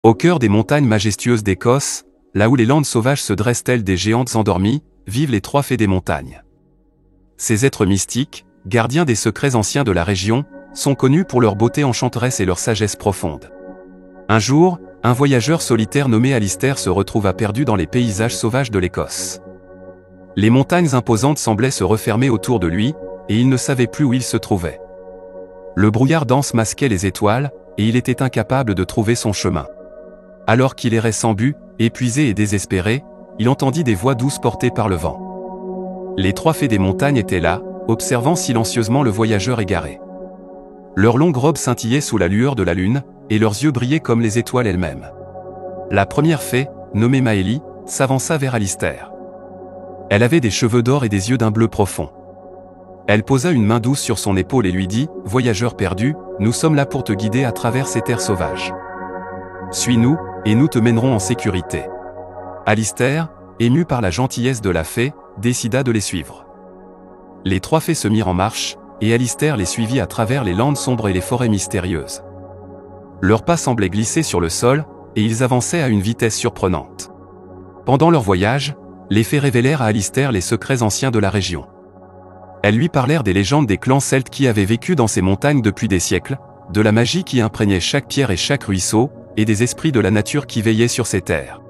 Au cœur des montagnes majestueuses d'Écosse, là où les landes sauvages se dressent telles des géantes endormies, vivent les trois fées des montagnes. Ces êtres mystiques, gardiens des secrets anciens de la région, sont connus pour leur beauté enchanteresse et leur sagesse profonde. Un jour, un voyageur solitaire nommé Alistair se retrouva perdu dans les paysages sauvages de l'Écosse. Les montagnes imposantes semblaient se refermer autour de lui, et il ne savait plus où il se trouvait. Le brouillard dense masquait les étoiles, et il était incapable de trouver son chemin. Alors qu'il errait sans but, épuisé et désespéré, il entendit des voix douces portées par le vent. Les trois fées des montagnes étaient là, observant silencieusement le voyageur égaré. Leurs longues robes scintillaient sous la lueur de la lune, et leurs yeux brillaient comme les étoiles elles-mêmes. La première fée, nommée Maëlie, s'avança vers Alistair. Elle avait des cheveux d'or et des yeux d'un bleu profond. Elle posa une main douce sur son épaule et lui dit « Voyageur perdu, nous sommes là pour te guider à travers ces terres sauvages. Suis-nous, et nous te mènerons en sécurité. » Alistair, ému par la gentillesse de la fée, décida de les suivre. Les trois fées se mirent en marche, et Alistair les suivit à travers les landes sombres et les forêts mystérieuses. Leurs pas semblaient glisser sur le sol, et ils avançaient à une vitesse surprenante. Pendant leur voyage, les fées révélèrent à Alistair les secrets anciens de la région. Elles lui parlèrent des légendes des clans celtes qui avaient vécu dans ces montagnes depuis des siècles, de la magie qui imprégnait chaque pierre et chaque ruisseau, et des esprits de la nature qui veillaient sur ces terres.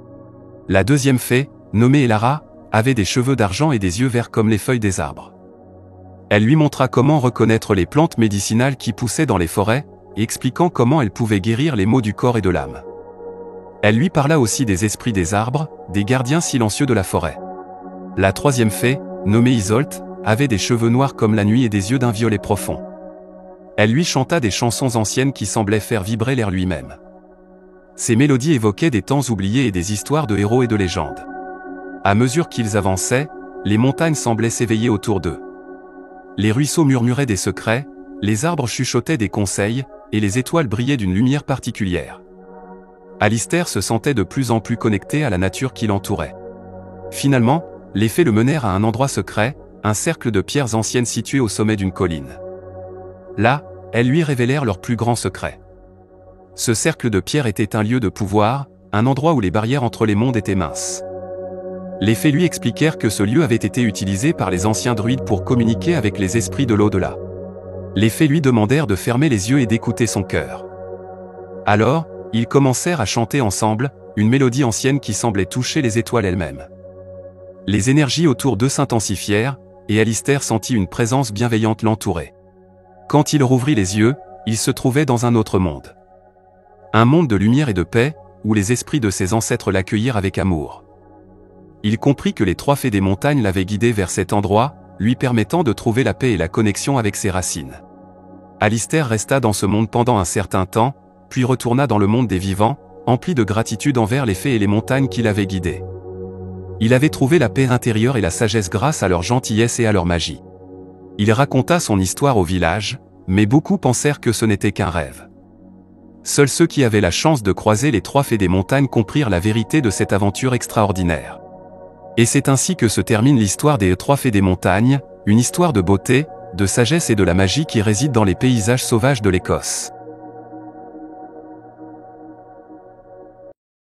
La deuxième fée, nommée Elara, avait des cheveux d'argent et des yeux verts comme les feuilles des arbres. Elle lui montra comment reconnaître les plantes médicinales qui poussaient dans les forêts, et expliquant comment elles pouvaient guérir les maux du corps et de l'âme. Elle lui parla aussi des esprits des arbres, des gardiens silencieux de la forêt. La troisième fée, nommée Isolt, avait des cheveux noirs comme la nuit et des yeux d'un violet profond. Elle lui chanta des chansons anciennes qui semblaient faire vibrer l'air lui-même. Ces mélodies évoquaient des temps oubliés et des histoires de héros et de légendes. À mesure qu'ils avançaient, les montagnes semblaient s'éveiller autour d'eux. Les ruisseaux murmuraient des secrets, les arbres chuchotaient des conseils, et les étoiles brillaient d'une lumière particulière. Alistair se sentait de plus en plus connecté à la nature qui l'entourait. Finalement, les fées le menèrent à un endroit secret, un cercle de pierres anciennes situé au sommet d'une colline. Là, elles lui révélèrent leur plus grand secret. Ce cercle de pierres était un lieu de pouvoir, un endroit où les barrières entre les mondes étaient minces. Les fées lui expliquèrent que ce lieu avait été utilisé par les anciens druides pour communiquer avec les esprits de l'au-delà. Les fées lui demandèrent de fermer les yeux et d'écouter son cœur. Alors, ils commencèrent à chanter ensemble, une mélodie ancienne qui semblait toucher les étoiles elles-mêmes. Les énergies autour d'eux s'intensifièrent, et Alistair sentit une présence bienveillante l'entourer. Quand il rouvrit les yeux, il se trouvait dans un autre monde. Un monde de lumière et de paix, où les esprits de ses ancêtres l'accueillirent avec amour. Il comprit que les trois fées des montagnes l'avaient guidé vers cet endroit, lui permettant de trouver la paix et la connexion avec ses racines. Alistair resta dans ce monde pendant un certain temps, puis retourna dans le monde des vivants, empli de gratitude envers les fées et les montagnes qui l'avaient guidé. Il avait trouvé la paix intérieure et la sagesse grâce à leur gentillesse et à leur magie. Il raconta son histoire au village, mais beaucoup pensèrent que ce n'était qu'un rêve. Seuls ceux qui avaient la chance de croiser les trois fées des montagnes comprirent la vérité de cette aventure extraordinaire. Et c'est ainsi que se termine l'histoire des trois fées des montagnes, une histoire de beauté, de sagesse et de la magie qui réside dans les paysages sauvages de l'Écosse.